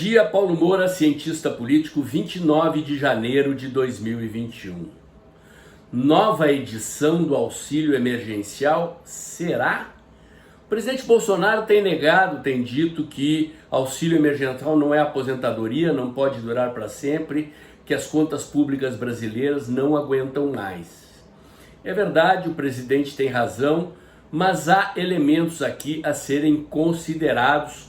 dia, Paulo Moura, cientista político, 29 de janeiro de 2021. Nova edição do auxílio emergencial, será? O presidente Bolsonaro tem negado, tem dito que auxílio emergencial não é aposentadoria, não pode durar para sempre, que as contas públicas brasileiras não aguentam mais. É verdade, o presidente tem razão, mas há elementos aqui a serem considerados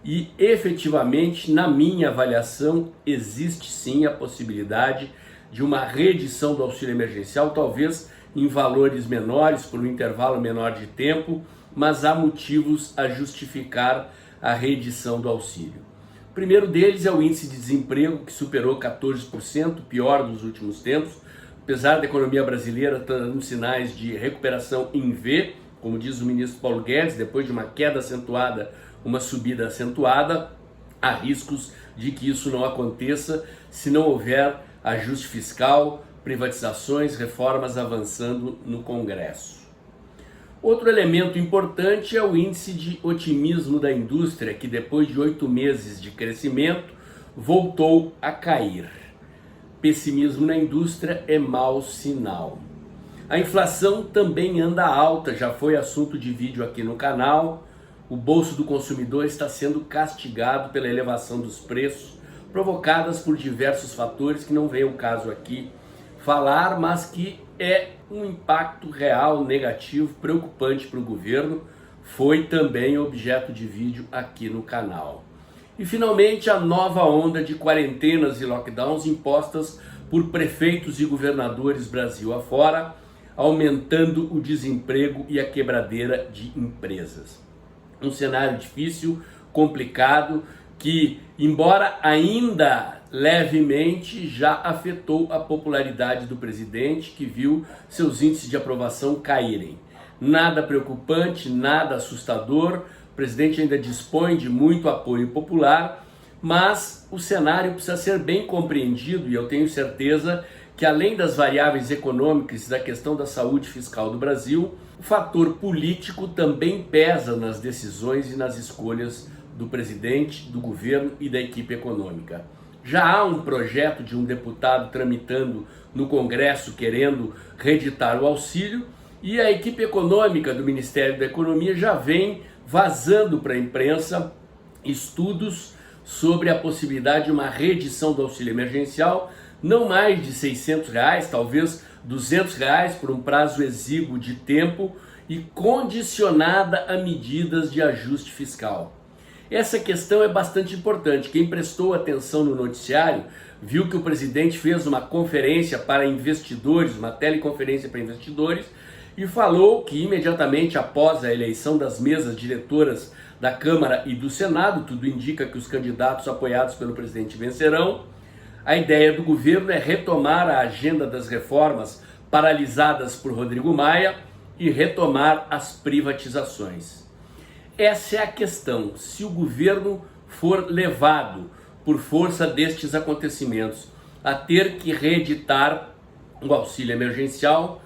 e efetivamente, na minha avaliação, existe sim a possibilidade de uma reedição do auxílio emergencial, talvez em valores menores, por um intervalo menor de tempo, mas há motivos a justificar a reedição do auxílio. O primeiro deles é o índice de desemprego, que superou 14%, pior dos últimos tempos, apesar da economia brasileira estar dando sinais de recuperação em V, como diz o ministro Paulo Guedes, depois de uma queda acentuada, uma subida acentuada, há riscos de que isso não aconteça se não houver ajuste fiscal, privatizações, reformas avançando no Congresso. Outro elemento importante é o índice de otimismo da indústria, que depois de 8 meses de crescimento, voltou a cair. Pessimismo na indústria é mau sinal. A inflação também anda alta, já foi assunto de vídeo aqui no canal. O bolso do consumidor está sendo castigado pela elevação dos preços, provocadas por diversos fatores que não vem o caso aqui falar, mas que é um impacto real, negativo, preocupante para o governo. Foi também objeto de vídeo aqui no canal. E finalmente a nova onda de quarentenas e lockdowns impostas por prefeitos e governadores Brasil afora, aumentando o desemprego e a quebradeira de empresas. Um cenário difícil, complicado, que, embora ainda levemente, já afetou a popularidade do presidente, que viu seus índices de aprovação caírem. Nada preocupante, nada assustador, o presidente ainda dispõe de muito apoio popular, mas o cenário precisa ser bem compreendido e eu tenho certeza que, além das variáveis econômicas e da questão da saúde fiscal do Brasil, o fator político também pesa nas decisões e nas escolhas do presidente, do governo e da equipe econômica. Já há um projeto de um deputado tramitando no Congresso querendo reeditar o auxílio e a equipe econômica do Ministério da Economia já vem vazando para a imprensa estudos sobre a possibilidade de uma reedição do auxílio emergencial, não mais de R$600, talvez R$200 por um prazo exíguo de tempo e condicionada a medidas de ajuste fiscal. Essa questão é bastante importante. Quem prestou atenção no noticiário viu que o presidente fez uma conferência para investidores, uma teleconferência para investidores, e falou que imediatamente após a eleição das mesas diretoras da Câmara e do Senado, tudo indica que os candidatos apoiados pelo presidente vencerão, a ideia do governo é retomar a agenda das reformas paralisadas por Rodrigo Maia e retomar as privatizações. Essa é a questão. Se o governo for levado por força destes acontecimentos a ter que reeditar o auxílio emergencial,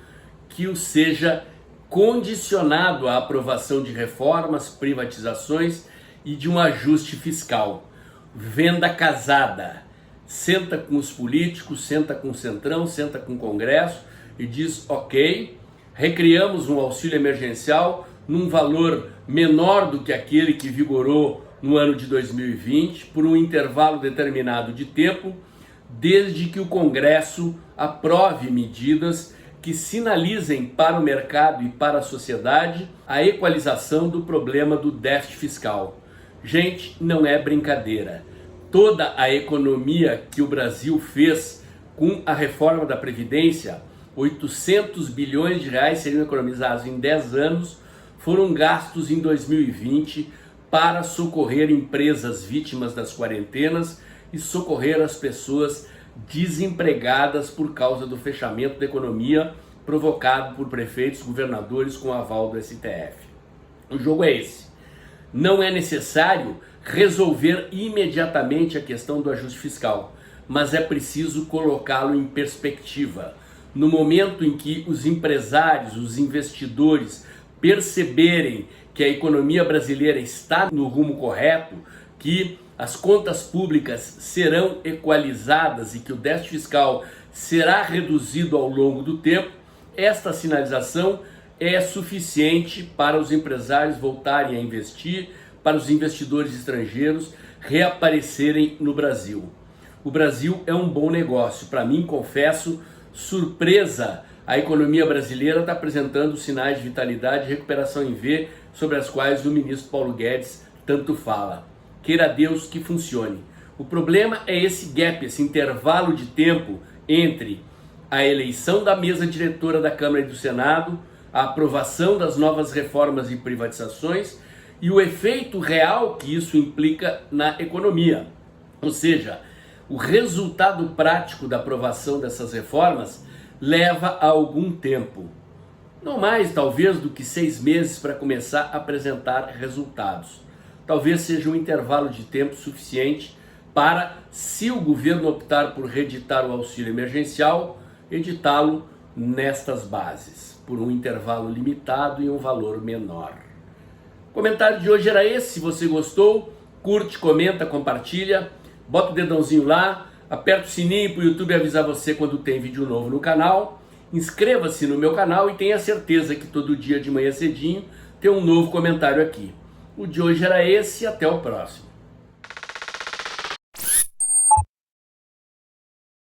que o seja condicionado à aprovação de reformas, privatizações e de um ajuste fiscal. Venda casada. Senta com os políticos, senta com o Centrão, senta com o Congresso e diz: ok, recriamos um auxílio emergencial num valor menor do que aquele que vigorou no ano de 2020, por um intervalo determinado de tempo, desde que o Congresso aprove medidas que sinalizem para o mercado e para a sociedade a equalização do problema do déficit fiscal. Gente, não é brincadeira. Toda a economia que o Brasil fez com a reforma da Previdência, 800 bilhões de reais seriam economizados em 10 anos, foram gastos em 2020 para socorrer empresas vítimas das quarentenas e socorrer as pessoas desempregadas por causa do fechamento da economia provocado por prefeitos, governadores com aval do STF. O jogo é esse. Não é necessário resolver imediatamente a questão do ajuste fiscal, mas é preciso colocá-lo em perspectiva. No momento em que os empresários, os investidores perceberem que a economia brasileira está no rumo correto, que as contas públicas serão equalizadas e que o déficit fiscal será reduzido ao longo do tempo, esta sinalização é suficiente para os empresários voltarem a investir, para os investidores estrangeiros reaparecerem no Brasil. O Brasil é um bom negócio. Para mim, confesso, surpresa, a economia brasileira está apresentando sinais de vitalidade e recuperação em V, sobre as quais o ministro Paulo Guedes tanto fala. Queira Deus que funcione. O problema é esse gap, esse intervalo de tempo entre a eleição da mesa diretora da Câmara e do Senado, a aprovação das novas reformas e privatizações e o efeito real que isso implica na economia. Ou seja, o resultado prático da aprovação dessas reformas leva a algum tempo. Não mais, talvez, do que 6 meses para começar a apresentar resultados. Talvez seja um intervalo de tempo suficiente para, se o governo optar por reeditar o auxílio emergencial, editá-lo nestas bases, por um intervalo limitado e um valor menor. O comentário de hoje era esse. Se você gostou, curte, comenta, compartilha, bota o dedãozinho lá, aperta o sininho para o YouTube avisar você quando tem vídeo novo no canal. Inscreva-se no meu canal e tenha certeza que todo dia de manhã cedinho tem um novo comentário aqui. O de hoje era esse e até o próximo.